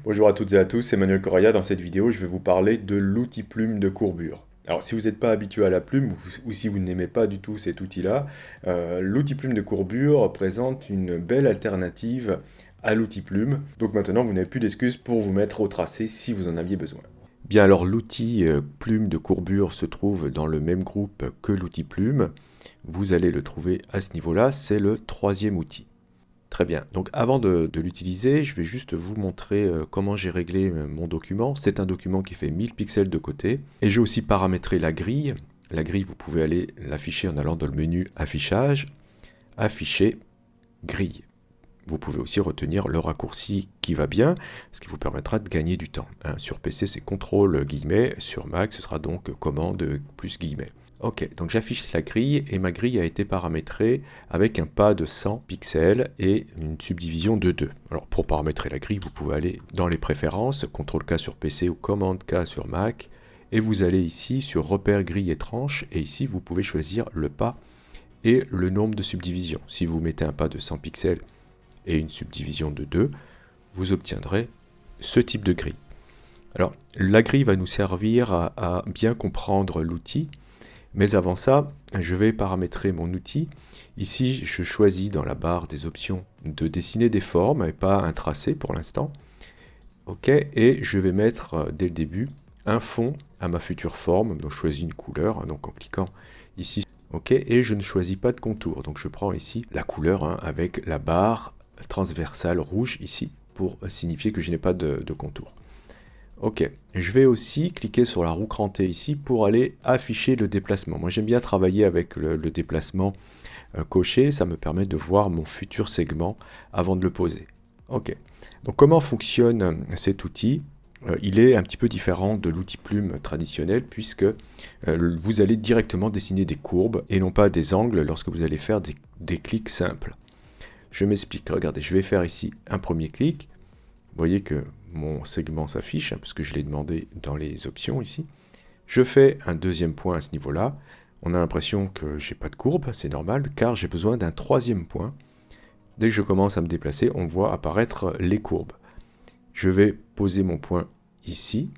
Bonjour à toutes et à tous, c'est Manuel Correa. Dans cette vidéo, je vais vous parler de l'outil plume de courbure. Alors, si vous n'êtes pas habitué à la plume ou si vous n'aimez pas du tout cet outil-là, l'outil plume de courbure présente une belle alternative à l'outil plume. Donc maintenant, vous n'avez plus d'excuses pour vous mettre au tracé si vous en aviez besoin. Bien alors, l'outil plume de courbure se trouve dans le même groupe que l'outil plume. Vous allez le trouver à ce niveau-là, c'est le troisième outil. Très bien. Donc avant de l'utiliser, je vais juste vous montrer comment j'ai réglé mon document. C'est un document qui fait 1000 pixels de côté. Et j'ai aussi paramétré la grille. La grille, vous pouvez aller l'afficher en allant dans le menu Affichage, Afficher, Grille. Vous pouvez aussi retenir le raccourci qui va bien, ce qui vous permettra de gagner du temps. Hein, sur PC, c'est CTRL guillemets. Sur Mac, ce sera donc commande plus guillemets. Ok, donc j'affiche la grille et ma grille a été paramétrée avec un pas de 100 pixels et une subdivision de 2. Alors pour paramétrer la grille, vous pouvez aller dans les préférences, CTRL K sur PC ou commande K sur Mac, et vous allez ici sur repère grille et tranche, et ici vous pouvez choisir le pas et le nombre de subdivisions. Si vous mettez un pas de 100 pixels et une subdivision de 2, vous obtiendrez ce type de grille. Alors la grille va nous servir à bien comprendre l'outil. Mais avant ça, je vais paramétrer mon outil. Ici, je choisis dans la barre des options de dessiner des formes et pas un tracé pour l'instant. OK, et je vais mettre dès le début un fond à ma future forme. Donc je choisis une couleur, hein, donc en cliquant ici. OK, et je ne choisis pas de contour. Donc je prends ici la couleur hein, avec la barre transversale rouge ici pour signifier que je n'ai pas de contour. Ok, je vais aussi cliquer sur la roue crantée ici pour aller afficher le déplacement. Moi j'aime bien travailler avec le déplacement coché, ça me permet de voir mon futur segment avant de le poser. Ok, donc comment fonctionne cet outil? Il est un petit peu différent de l'outil plume traditionnel puisque vous allez directement dessiner des courbes et non pas des angles lorsque vous allez faire des clics simples. Je m'explique, regardez, je vais faire ici un premier clic. Vous voyez que mon segment s'affiche, hein, puisque je l'ai demandé dans les options ici. Je fais un deuxième point à ce niveau-là. On a l'impression que j'ai pas de courbe, c'est normal, car j'ai besoin d'un troisième point. Dès que je commence à me déplacer, on voit apparaître les courbes. Je vais poser mon point ici,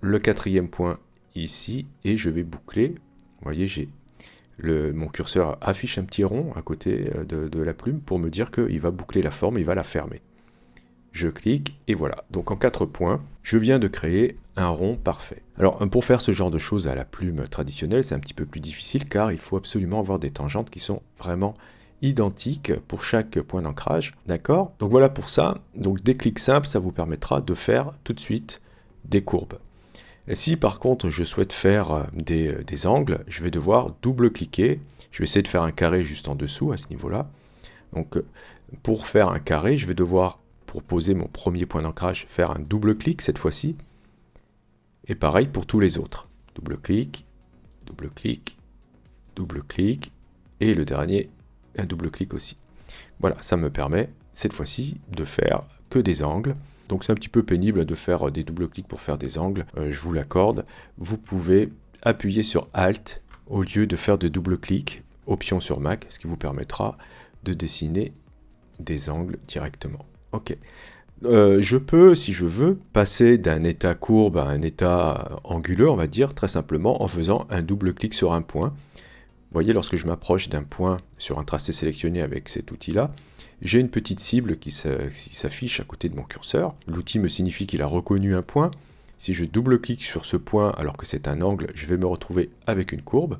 le quatrième point ici, et je vais boucler. Vous voyez, mon curseur affiche un petit rond à côté de la plume pour me dire qu'il va boucler la forme, il va la fermer. Je clique et voilà. Donc en 4 points, je viens de créer un rond parfait. Alors pour faire ce genre de choses à la plume traditionnelle, c'est un petit peu plus difficile car il faut absolument avoir des tangentes qui sont vraiment identiques pour chaque point d'ancrage. D'accord? Donc voilà pour ça. Donc des clics simples, ça vous permettra de faire tout de suite des courbes. Et si par contre je souhaite faire des angles, je vais devoir double-cliquer. Je vais essayer de faire un carré juste en dessous à ce niveau-là. Donc pour faire un carré, je vais devoir pour poser mon premier point d'ancrage, faire un double-clic cette fois-ci. Et pareil pour tous les autres. Double-clic, double-clic, double-clic. Et le dernier, un double-clic aussi. Voilà, ça me permet cette fois-ci de faire que des angles. Donc c'est un petit peu pénible de faire des double-clics pour faire des angles, je vous l'accorde. Vous pouvez appuyer sur Alt au lieu de faire de double-clics, option sur Mac, ce qui vous permettra de dessiner des angles directement. Ok. Je peux, si je veux, passer d'un état courbe à un état anguleux, on va dire, très simplement en faisant un double-clic sur un point. Vous voyez, lorsque je m'approche d'un point sur un tracé sélectionné avec cet outil-là, j'ai une petite cible qui s'affiche à côté de mon curseur. L'outil me signifie qu'il a reconnu un point. Si je double-clique sur ce point alors que c'est un angle, je vais me retrouver avec une courbe.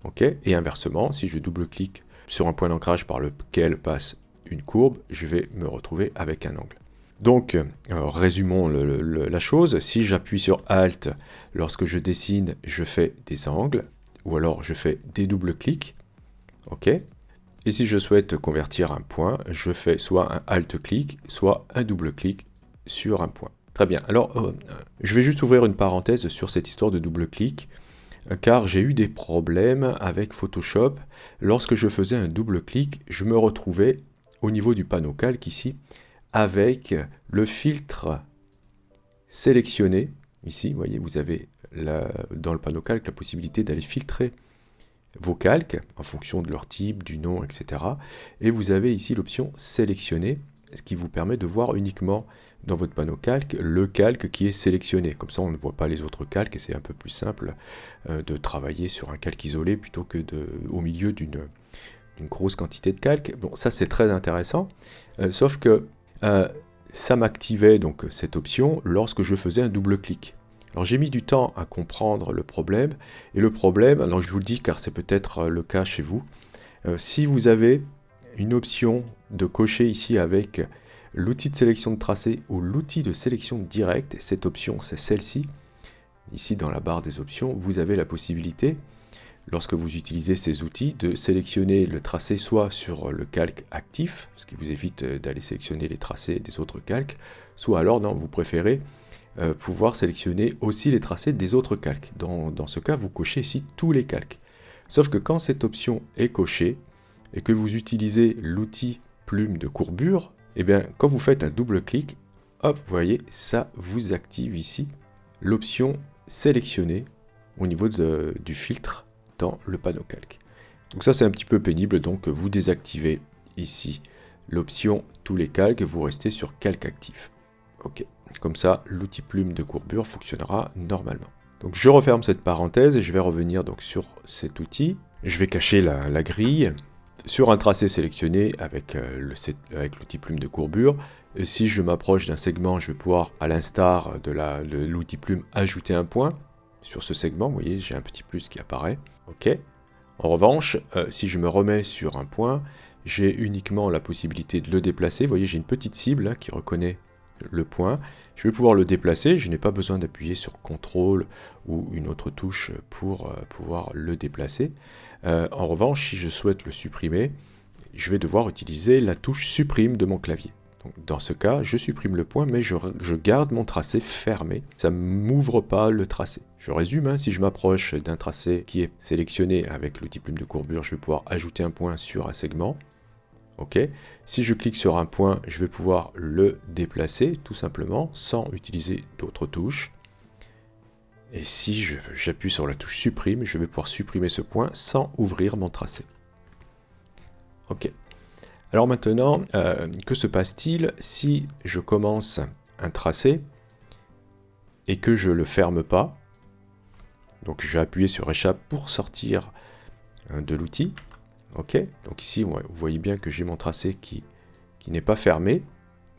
Ok. Et inversement, si je double-clique sur un point d'ancrage par lequel passe une courbe, je vais me retrouver avec un angle. Donc, résumons la chose. Si j'appuie sur Alt, lorsque je dessine, je fais des angles, ou alors je fais des doubles-clics. Ok. Et si je souhaite convertir un point, je fais soit un Alt-clic, soit un double-clic sur un point. Très bien. Alors, je vais juste ouvrir une parenthèse sur cette histoire de double-clic, car j'ai eu des problèmes avec Photoshop. Lorsque je faisais un double-clic, je me retrouvais au niveau du panneau calque ici, avec le filtre sélectionné. Ici, vous voyez, vous avez dans le panneau calque la possibilité d'aller filtrer vos calques en fonction de leur type, du nom, etc. Et vous avez ici l'option sélectionner ce qui vous permet de voir uniquement dans votre panneau calque le calque qui est sélectionné. Comme ça, on ne voit pas les autres calques et c'est un peu plus simple de travailler sur un calque isolé plutôt que au milieu d'une grosse quantité de calque. Bon, ça c'est très intéressant, sauf que ça m'activait donc cette option lorsque je faisais un double clic. Alors j'ai mis du temps à comprendre le problème, et le problème, alors je vous le dis car c'est peut-être le cas chez vous, si vous avez une option de cocher ici avec l'outil de sélection de tracé ou l'outil de sélection directe, cette option c'est celle-ci, ici dans la barre des options, vous avez la possibilité, lorsque vous utilisez ces outils, de sélectionner le tracé soit sur le calque actif, ce qui vous évite d'aller sélectionner les tracés des autres calques, soit alors, non, vous préférez pouvoir sélectionner aussi les tracés des autres calques. Dans ce cas, vous cochez ici tous les calques. Sauf que quand cette option est cochée, et que vous utilisez l'outil plume de courbure, et bien quand vous faites un double clic, hop, vous voyez, ça vous active ici l'option sélectionner au niveau du filtre dans le panneau calque. Donc ça c'est un petit peu pénible, donc vous désactivez ici l'option tous les calques et vous restez sur calque actif. Ok, comme ça l'outil plume de courbure fonctionnera normalement. Donc je referme cette parenthèse et je vais revenir donc sur cet outil. Je vais cacher la grille sur un tracé sélectionné avec l'outil plume de courbure. Et si je m'approche d'un segment, je vais pouvoir, à l'instar de l'outil plume, ajouter un point sur ce segment. Vous voyez, j'ai un petit plus qui apparaît. Ok. En revanche, si je me remets sur un point, j'ai uniquement la possibilité de le déplacer. Vous voyez, j'ai une petite cible là, qui reconnaît le point. Je vais pouvoir le déplacer. Je n'ai pas besoin d'appuyer sur CTRL ou une autre touche pour pouvoir le déplacer. En revanche, si je souhaite le supprimer, je vais devoir utiliser la touche supprime de mon clavier. Donc, dans ce cas, je supprime le point, mais je garde mon tracé fermé. Ça ne m'ouvre pas le tracé. Je résume, hein, si je m'approche d'un tracé qui est sélectionné avec l'outil plume de courbure, je vais pouvoir ajouter un point sur un segment. Ok. Si je clique sur un point, je vais pouvoir le déplacer tout simplement sans utiliser d'autres touches. Et si j'appuie sur la touche supprime, je vais pouvoir supprimer ce point sans ouvrir mon tracé. Ok. Alors maintenant, que se passe-t-il si je commence un tracé et que je ne le ferme pas? Donc je vais appuyer sur échappe pour sortir de l'outil. Ok. Donc ici, vous voyez bien que j'ai mon tracé qui n'est pas fermé.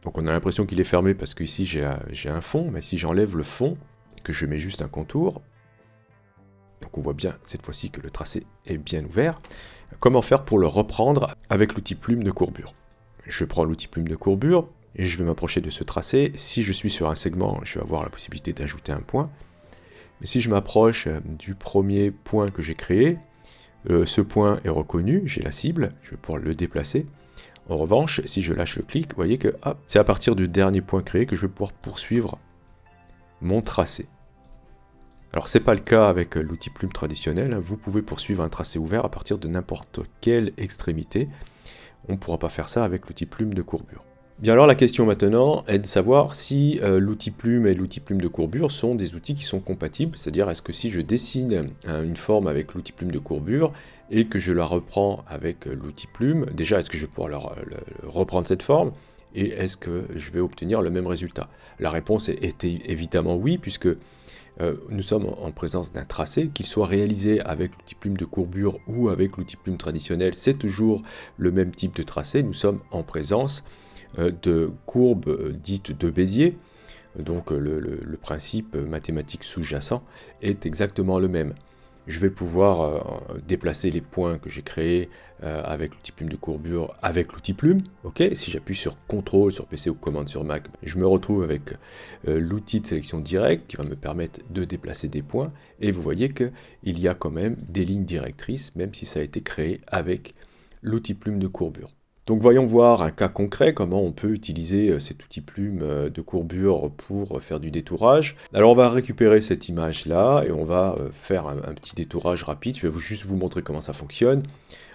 Donc on a l'impression qu'il est fermé parce qu'ici j'ai un fond, mais si j'enlève le fond, que je mets juste un contour, donc on voit bien cette fois-ci que le tracé est bien ouvert. Comment faire pour le reprendre avec l'outil plume de courbure? Je prends l'outil plume de courbure et je vais m'approcher de ce tracé. Si je suis sur un segment, je vais avoir la possibilité d'ajouter un point. Mais si je m'approche du premier point que j'ai créé, ce point est reconnu, j'ai la cible, je vais pouvoir le déplacer. En revanche, si je lâche le clic, vous voyez que c'est à partir du dernier point créé que je vais pouvoir poursuivre mon tracé. Alors c'est pas le cas avec l'outil plume traditionnel, vous pouvez poursuivre un tracé ouvert à partir de n'importe quelle extrémité. On ne pourra pas faire ça avec l'outil plume de courbure. Bien alors la question maintenant est de savoir si l'outil plume et l'outil plume de courbure sont des outils qui sont compatibles, c'est-à-dire est-ce que si je dessine une forme avec l'outil plume de courbure et que je la reprends avec l'outil plume, déjà est-ce que je vais pouvoir reprendre cette forme et est-ce que je vais obtenir le même résultat? La réponse est évidemment oui, puisque nous sommes en présence d'un tracé, qu'il soit réalisé avec l'outil plume de courbure ou avec l'outil plume traditionnel, c'est toujours le même type de tracé. Nous sommes en présence de courbes dites de Bézier, donc le principe mathématique sous-jacent est exactement le même. Je vais pouvoir déplacer les points que j'ai créés avec l'outil plume de courbure avec l'outil plume. Ok, si j'appuie sur CTRL sur PC ou commande sur Mac, je me retrouve avec l'outil de sélection directe qui va me permettre de déplacer des points. Et vous voyez qu'il y a quand même des lignes directrices, même si ça a été créé avec l'outil plume de courbure. Donc voyons voir un cas concret, comment on peut utiliser cet outil plume de courbure pour faire du détourage. Alors on va récupérer cette image là et on va faire un petit détourage rapide. Je vais juste vous montrer comment ça fonctionne.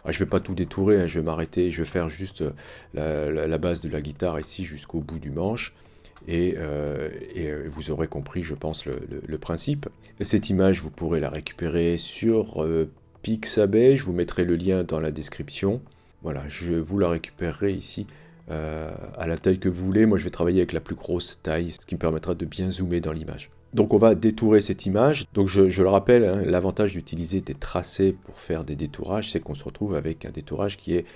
Alors, je ne vais pas tout détourer, hein, je vais m'arrêter, je vais faire juste la base de la guitare ici jusqu'au bout du manche. Et vous aurez compris, je pense, le principe. Cette image, vous pourrez la récupérer sur Pixabay, je vous mettrai le lien dans la description. Voilà, je vous la récupérerai ici à la taille que vous voulez. Moi, je vais travailler avec la plus grosse taille, ce qui me permettra de bien zoomer dans l'image. Donc on va détourer cette image. Donc je le rappelle, hein, l'avantage d'utiliser des tracés pour faire des détourages, c'est qu'on se retrouve avec un détourage qui est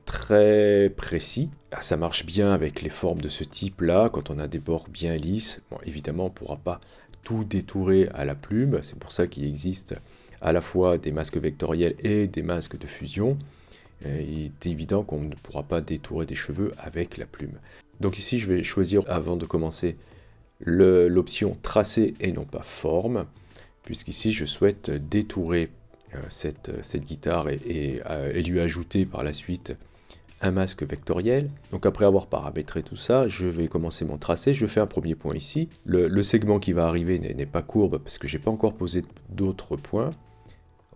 très précis. Ah, ça marche bien avec les formes de ce type-là, quand on a des bords bien lisses. Bon, évidemment, on ne pourra pas tout détourer à la plume. C'est pour ça qu'il existe à la fois des masques vectoriels et des masques de fusion. Il est évident qu'on ne pourra pas détourer des cheveux avec la plume. Donc ici, je vais choisir, avant de commencer, l'option tracé et non pas forme, puisqu'ici je souhaite détourer cette guitare et lui ajouter par la suite un masque vectoriel. Donc après avoir paramétré tout ça, je vais commencer mon tracé. Je fais un premier point ici. Le segment qui va arriver n'est pas courbe parce que j'ai pas encore posé d'autres points.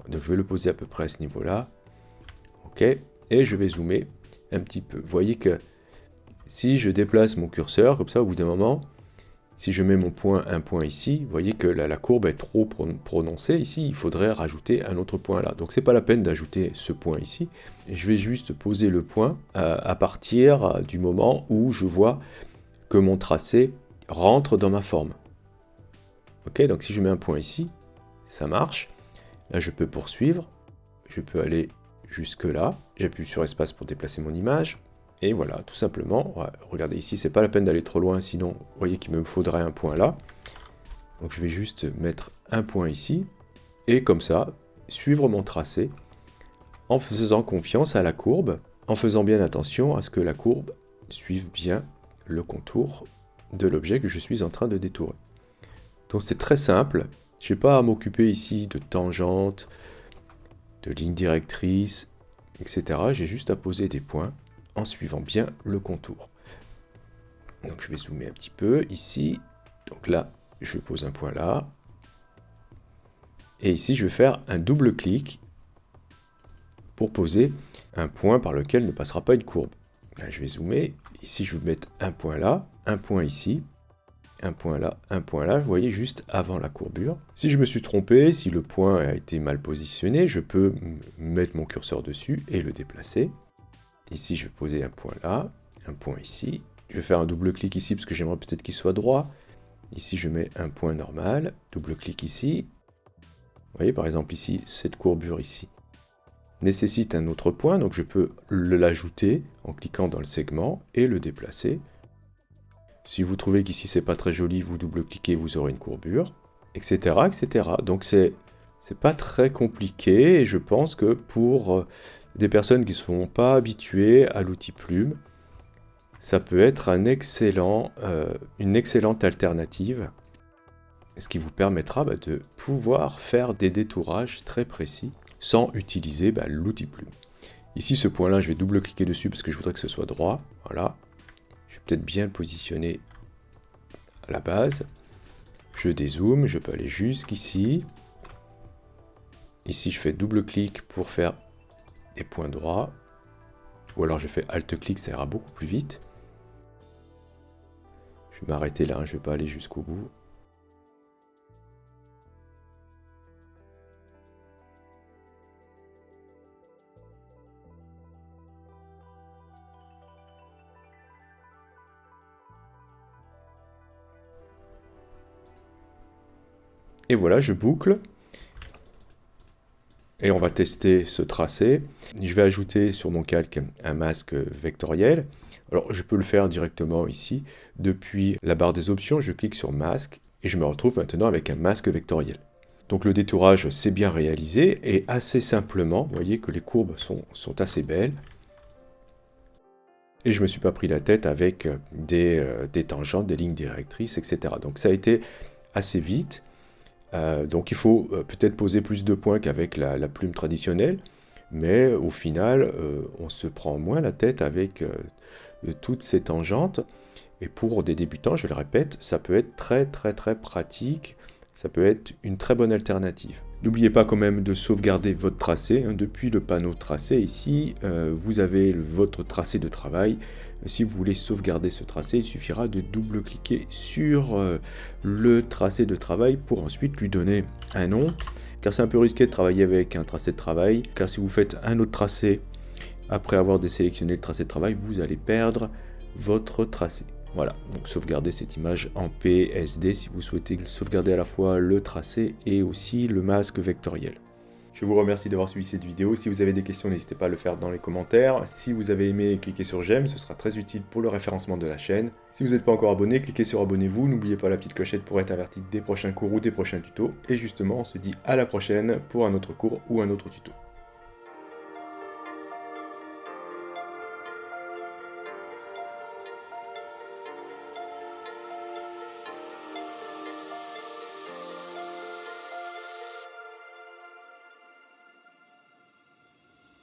Donc je vais le poser à peu près à ce niveau-là. Ok, et je vais zoomer un petit peu. Vous voyez que si je déplace mon curseur comme ça, au bout d'un moment, si je mets un point ici, vous voyez que la courbe est trop prononcée. Ici, il faudrait rajouter un autre point là. Donc, c'est pas la peine d'ajouter ce point ici. Et je vais juste poser le point à partir du moment où je vois que mon tracé rentre dans ma forme. Ok, donc si je mets un point ici, ça marche. Là, je peux poursuivre. Je peux aller jusque là. J'appuie sur espace pour déplacer mon image. Et voilà, tout simplement, ouais, regardez ici, c'est pas la peine d'aller trop loin, sinon, vous voyez qu'il me faudrait un point là. Donc je vais juste mettre un point ici, et comme ça, suivre mon tracé, en faisant confiance à la courbe, en faisant bien attention à ce que la courbe suive bien le contour de l'objet que je suis en train de détourer. Donc c'est très simple, je n'ai pas à m'occuper ici de tangentes, de lignes directrices, etc. J'ai juste à poser des points, en suivant bien le contour. Donc je vais zoomer un petit peu ici. Donc là, je pose un point là. Et ici, je vais faire un double clic pour poser un point par lequel ne passera pas une courbe. Là, je vais zoomer. Ici, je vais mettre un point là, un point ici, un point là, un point là. Vous voyez, juste avant la courbure. Si je me suis trompé, si le point a été mal positionné, je peux mettre mon curseur dessus et le déplacer. Ici, je vais poser un point là, un point ici. Je vais faire un double clic ici parce que j'aimerais peut-être qu'il soit droit. Ici, je mets un point normal, double clic ici. Vous voyez, par exemple, ici, cette courbure ici nécessite un autre point, donc je peux l'ajouter en cliquant dans le segment et le déplacer. Si vous trouvez qu'ici, c'est pas très joli, vous double-cliquez, vous aurez une courbure, etc., etc. Donc, c'est pas très compliqué et je pense que pour des personnes qui ne sont pas habituées à l'outil plume, ça peut être une excellente alternative, ce qui vous permettra de pouvoir faire des détourages très précis sans utiliser l'outil plume. Ici, ce point-là, je vais double-cliquer dessus parce que je voudrais que ce soit droit. Voilà. Je vais peut-être bien le positionner à la base. Je dézoome, je peux aller jusqu'ici. Ici, je fais double-clic pour faire des points droits, ou alors je fais Alt-clic, ça ira beaucoup plus vite. Je vais m'arrêter là, je ne vais pas aller jusqu'au bout. Et voilà, je boucle. Et on va tester ce tracé. Je vais ajouter sur mon calque un masque vectoriel. Alors je peux le faire directement ici. Depuis la barre des options, je clique sur masque et je me retrouve maintenant avec un masque vectoriel. Donc le détourage c'est bien réalisé et assez simplement. Vous voyez que les courbes sont assez belles. Et je ne me suis pas pris la tête avec des tangentes, des lignes directrices, etc. Donc ça a été assez vite. Donc il faut peut-être poser plus de points qu'avec la plume traditionnelle, mais au final, on se prend moins la tête avec toutes ces tangentes. Et pour des débutants, je le répète, ça peut être très pratique, ça peut être une très bonne alternative. N'oubliez pas quand même de sauvegarder votre tracé. Depuis le panneau tracé ici, vous avez votre tracé de travail. Si vous voulez sauvegarder ce tracé, il suffira de double-cliquer sur le tracé de travail pour ensuite lui donner un nom. Car c'est un peu risqué de travailler avec un tracé de travail, car si vous faites un autre tracé Après avoir désélectionné le tracé de travail, vous allez perdre votre tracé. Voilà, donc sauvegardez cette image en PSD si vous souhaitez sauvegarder à la fois le tracé et aussi le masque vectoriel. Je vous remercie d'avoir suivi cette vidéo. Si vous avez des questions, n'hésitez pas à le faire dans les commentaires. Si vous avez aimé, cliquez sur j'aime, ce sera très utile pour le référencement de la chaîne. Si vous n'êtes pas encore abonné, cliquez sur abonnez-vous. N'oubliez pas la petite clochette pour être averti des prochains cours ou des prochains tutos. Et justement, on se dit à la prochaine pour un autre cours ou un autre tuto.